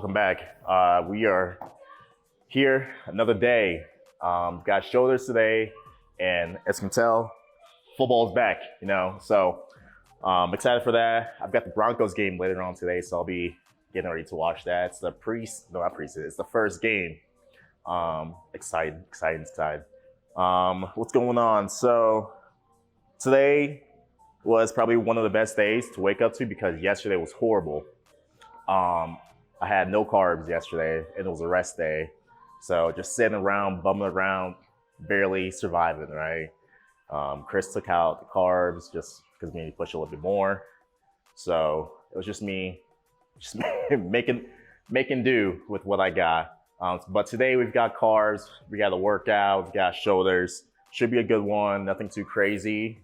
welcome back. We are here another day. Got shoulders today, and as you can tell, football's back. So excited for that. I've got the Broncos game later on today, so I'll be getting ready to watch that. It's the It's the first game. Excited. What's going on? So today was probably one of the best days to wake up to because yesterday was horrible. I had no carbs yesterday, and it was a rest day. So just sitting around, bumming around, barely surviving, right? Chris took out the carbs just because we need to push a little bit more. So it was just me making do with what I got. But today we've got carbs, we got a workout, we've got shoulders. Should be a good one, nothing too crazy.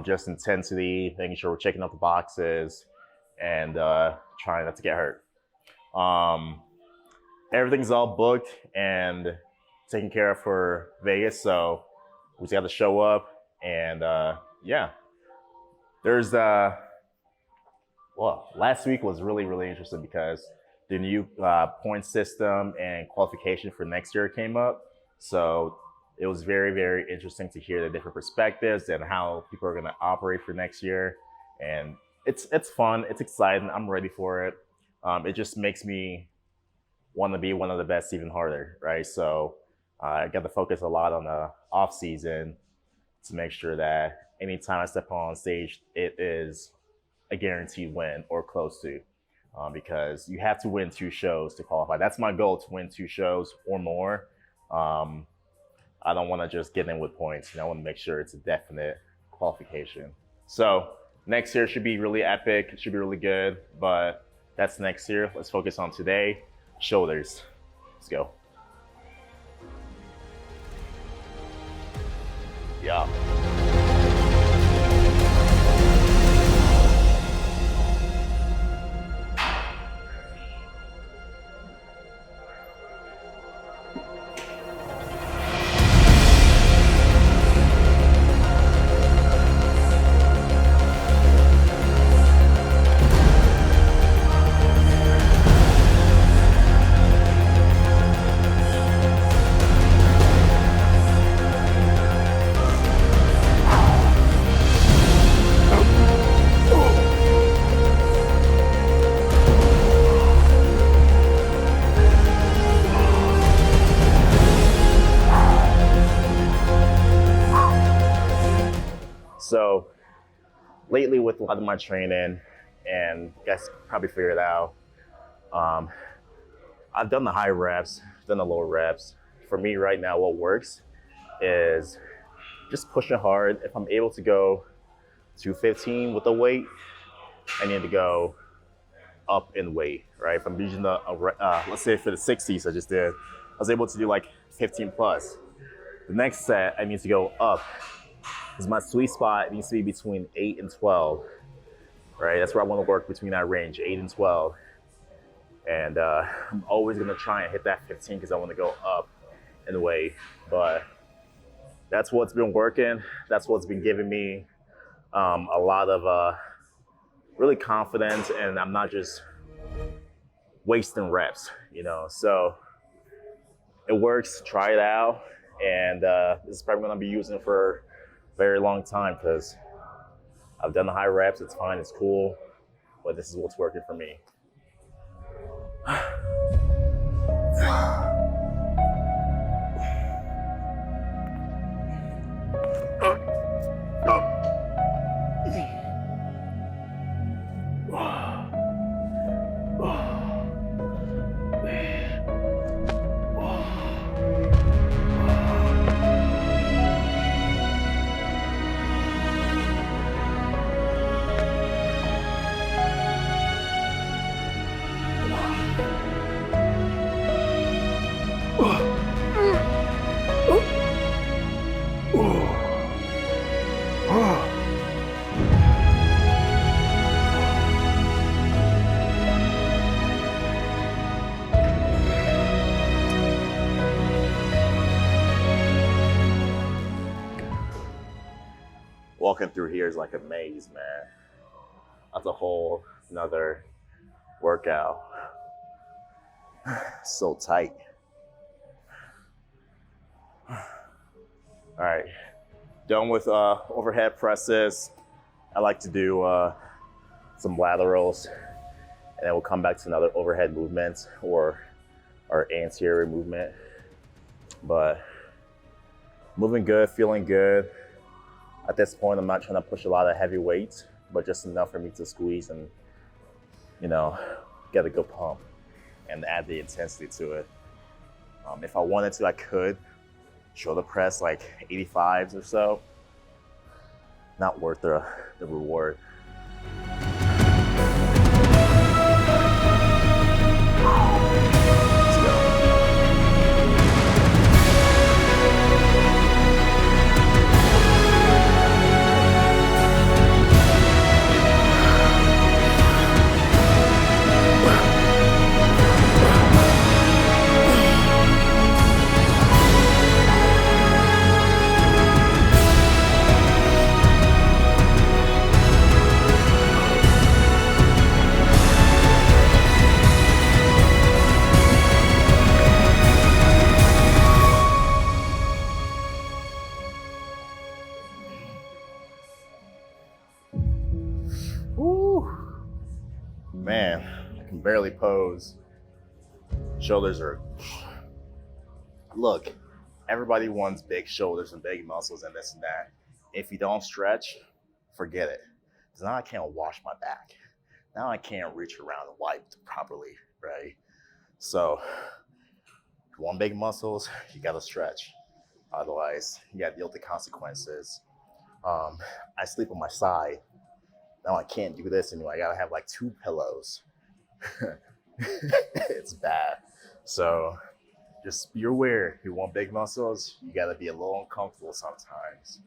Just intensity, making sure we're checking out the boxes and trying not to get hurt. Everything's all booked and taken care of for Vegas, so we just got to show up and yeah. There's last week was really interesting because the new point system and qualification for next year came up. So it was very interesting to hear the different perspectives and how people are going to operate for next year. And it's fun, it's exciting, I'm ready for it. It just makes me want to be one of the best even harder, right? So I got to focus a lot on the off season to make sure that anytime I step on stage, it is a guaranteed win or close to, because you have to win 2 shows to qualify. That's my goal, to win 2 shows or more. I don't want to just get in with points. I want to make sure it's a definite qualification. So next year should be really epic. It should be really good, but that's next year. Let's focus on today. Shoulders. Let's go. Yeah. So lately with a lot of my training, and you guys probably figured it out, I've done the high reps, done the low reps. For me right now, what works is just pushing hard. If I'm able to go 215 with the weight, I need to go up in weight, right? If I'm using let's say for the 60s I just did, I was able to do like 15 plus. The next set, I need to go up. Because my sweet spot needs to be between 8 and 12, right? That's where I want to work, between that range, 8 and 12. And I'm always going to try and hit that 15 because I want to go up in weight. But that's what's been working. That's what's been giving me a lot of really confidence, and I'm not just wasting reps, So it works. Try it out. And this is probably going to be using it for very long time because I've done the high reps. It's fine, it's cool, but this is what's working for me. Walking through here is like a maze, man. That's a whole another workout. So tight. All right, done with overhead presses. I like to do some laterals, and then we'll come back to another overhead movement or our anterior movement. But moving good, feeling good. At this point, I'm not trying to push a lot of heavy weights, but just enough for me to squeeze and, you know, get a good pump and add the intensity to it. If I wanted to, I could shoulder press like 85s or so. Not worth the reward. Man, I can barely pose. Shoulders are, look, everybody wants big shoulders and big muscles and this and that. If you don't stretch, forget it. Because now I can't wash my back. Now I can't reach around and wipe properly, right? So, if you want big muscles, you gotta stretch. Otherwise, you gotta deal with the consequences. I sleep on my side. Now I can't do this anymore. I gotta have like 2 pillows. It's bad. So just be aware, if you want big muscles, you gotta be a little uncomfortable sometimes.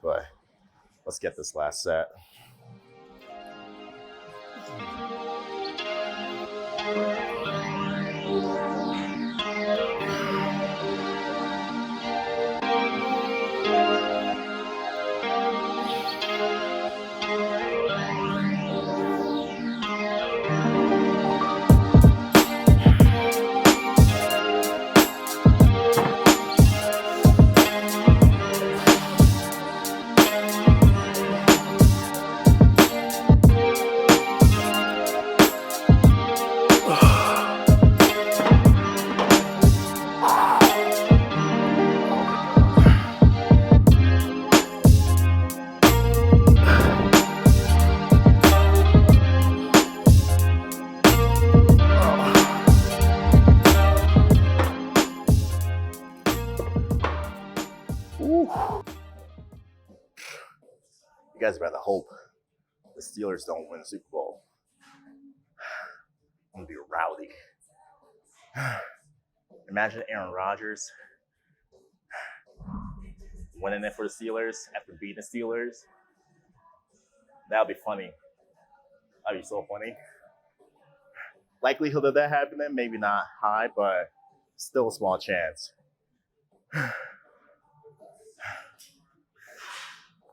But let's get this last set. You guys better hope the Steelers don't win the Super Bowl. I'm gonna be rowdy. Imagine Aaron Rodgers winning it for the Steelers after beating the Steelers. That would be funny. That'd be so funny. Likelihood of that happening, maybe not high, but still a small chance.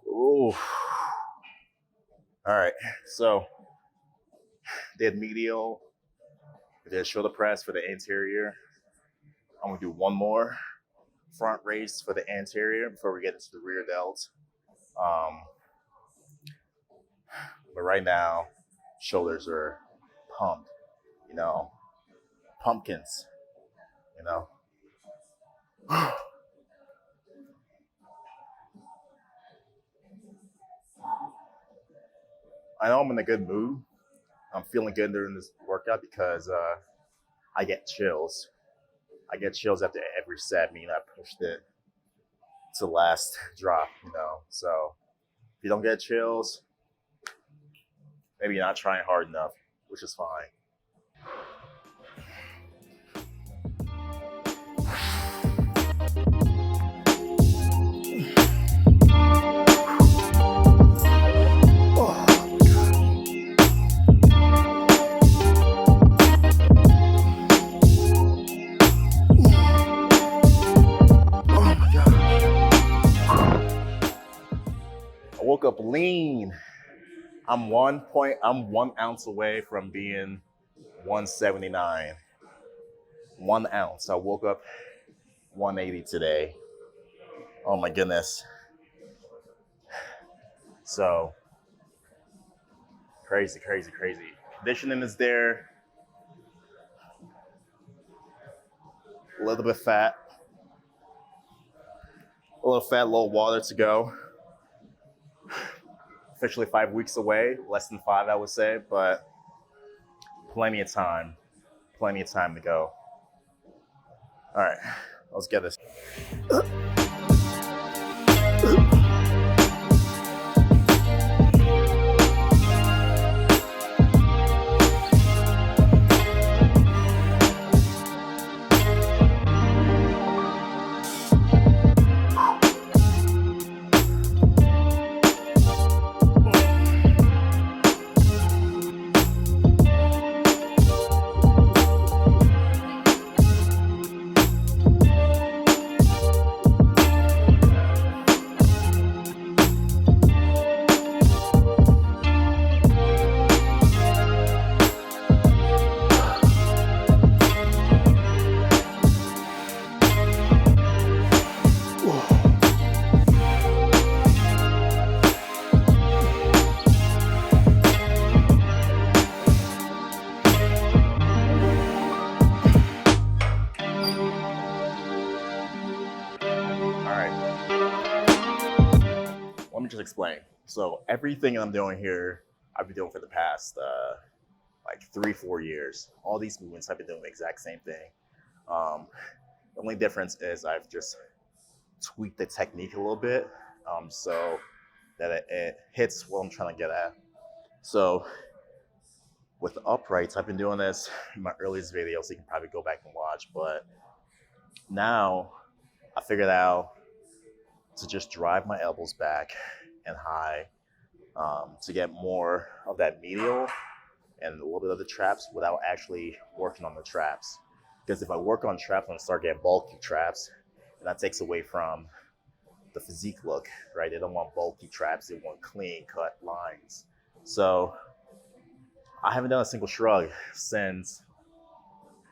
Ooh. All right, so did medial, did shoulder press for the anterior. I'm gonna do one more front raise for the anterior before we get into the rear delt. But right now, shoulders are pumped, you know, pumpkins, you know. I know I'm in a good mood. I'm feeling good during this workout because I get chills. I get chills after every set, meaning I pushed it to the last drop, you know. So if you don't get chills, maybe you're not trying hard enough, which is fine. I woke up lean. I'm 1 ounce away from being 179. 1 ounce. I woke up 180 today. Oh my goodness. So crazy, crazy, crazy. Conditioning is there. A little bit fat. A little fat, a little water to go. Officially 5 weeks away, less than 5, I would say, but plenty of time to go. All right, let's get this. Let me just explain. So everything I'm doing here, I've been doing for the past like 3-4 years. All these movements, I've been doing the exact same thing. The only difference is I've just tweaked the technique a little bit so that it hits what I'm trying to get at. So with the uprights, I've been doing this in my earliest videos, so you can probably go back and watch. But now I figured out to just drive my elbows back and high to get more of that medial and a little bit of the traps without actually working on the traps. Because if I work on traps, I'm gonna start getting bulky traps, and that takes away from the physique look, right? They don't want bulky traps, they want clean cut lines. So I haven't done a single shrug since,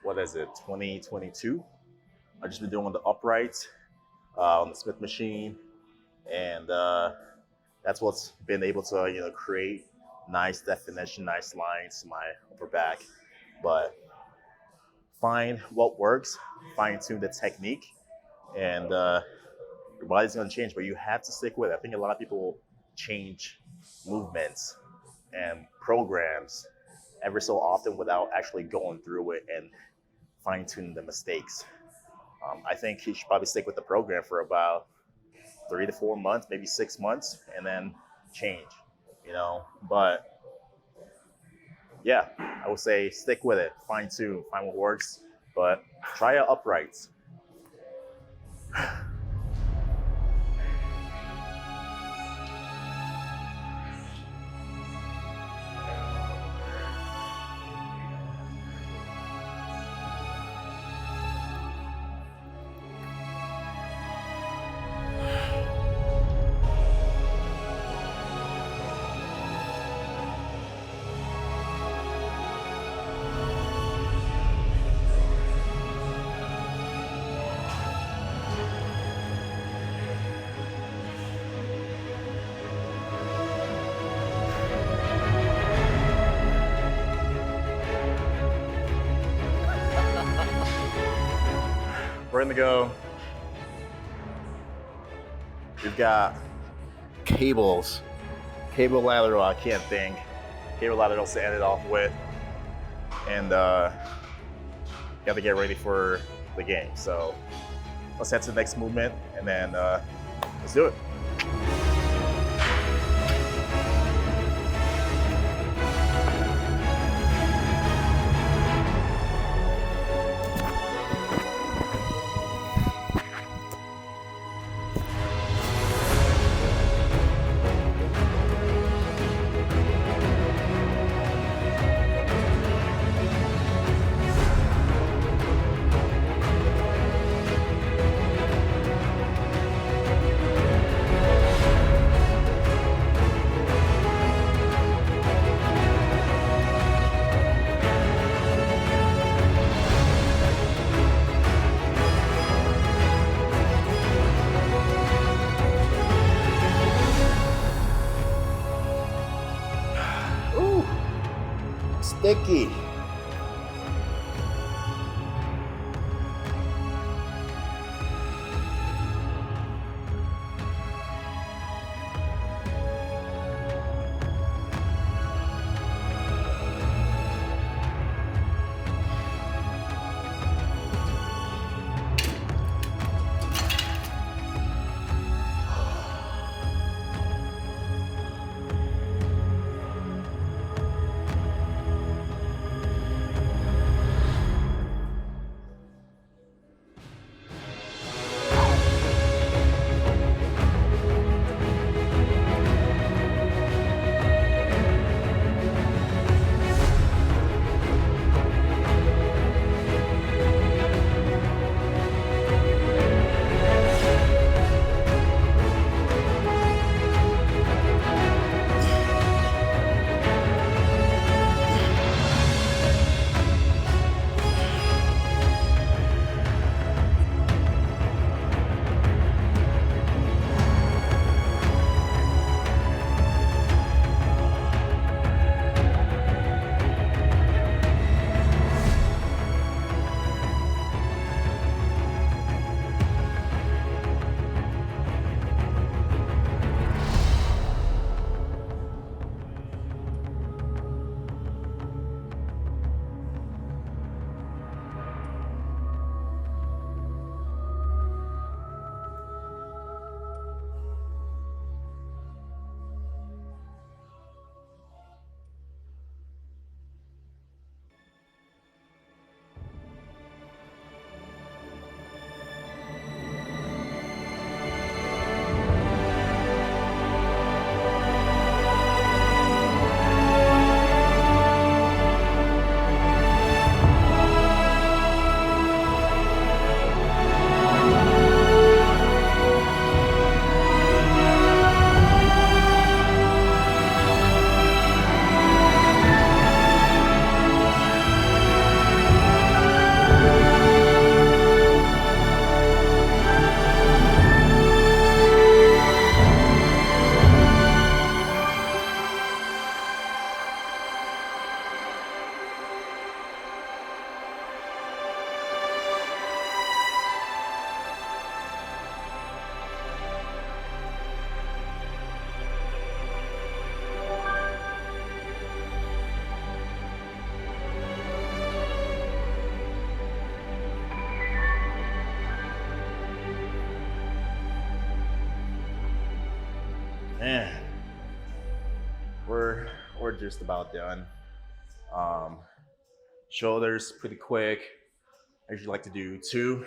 2022? I've just been doing the uprights on the Smith machine, and that's what's been able to create nice definition, nice lines to my upper back. But find what works, fine tune the technique, and your body's gonna change, but you have to stick with it. I think a lot of people change movements and programs ever so often without actually going through it and fine tuning the mistakes. I think you should probably stick with the program for about 3 to 4 months, maybe 6 months, and then change, But yeah, I would say stick with it, fine tune, find what works, but try out uprights. We're gonna go. We've got cable lateral, I can't think. Cable lateral to end it off with. And got to get ready for the game. So let's head to the next movement, and then let's do it. icky. Man, we're just about done. Shoulders pretty quick. I usually like to do 2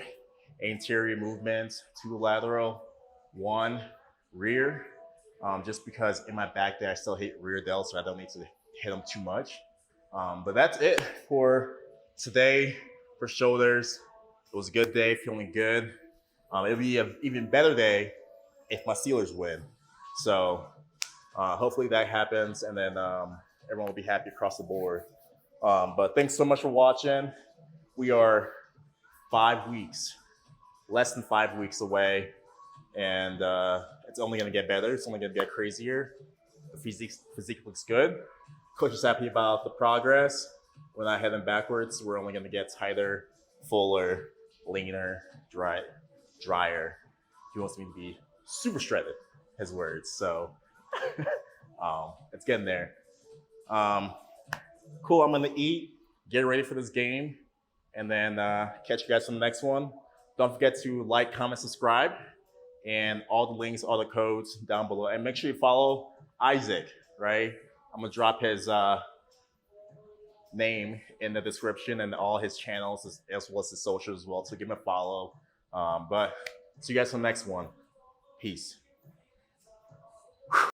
anterior movements, 2 lateral, 1 rear. Just because in my back day I still hit rear delts, so I don't need to hit them too much. But that's it for today for shoulders. It was a good day, feeling good. It'll be an even better day if my Steelers win. So hopefully that happens, and then everyone will be happy across the board. But thanks so much for watching. We are 5 weeks, less than 5 weeks away, and it's only going to get better. It's only going to get crazier. The physique looks good. Coach is happy about the progress. We're not heading backwards. We're only going to get tighter, fuller, leaner, drier. He wants me to be super shredded, his words. So it's getting there. Cool, I'm gonna eat, get ready for this game, and then catch you guys on the next one. Don't forget to like, comment, subscribe, and all the links, all the codes down below. And make sure you follow Isaac, right? I'm gonna drop his name in the description and all his channels as well as his socials as well, so give him a follow. But see you guys on the next one. Peace.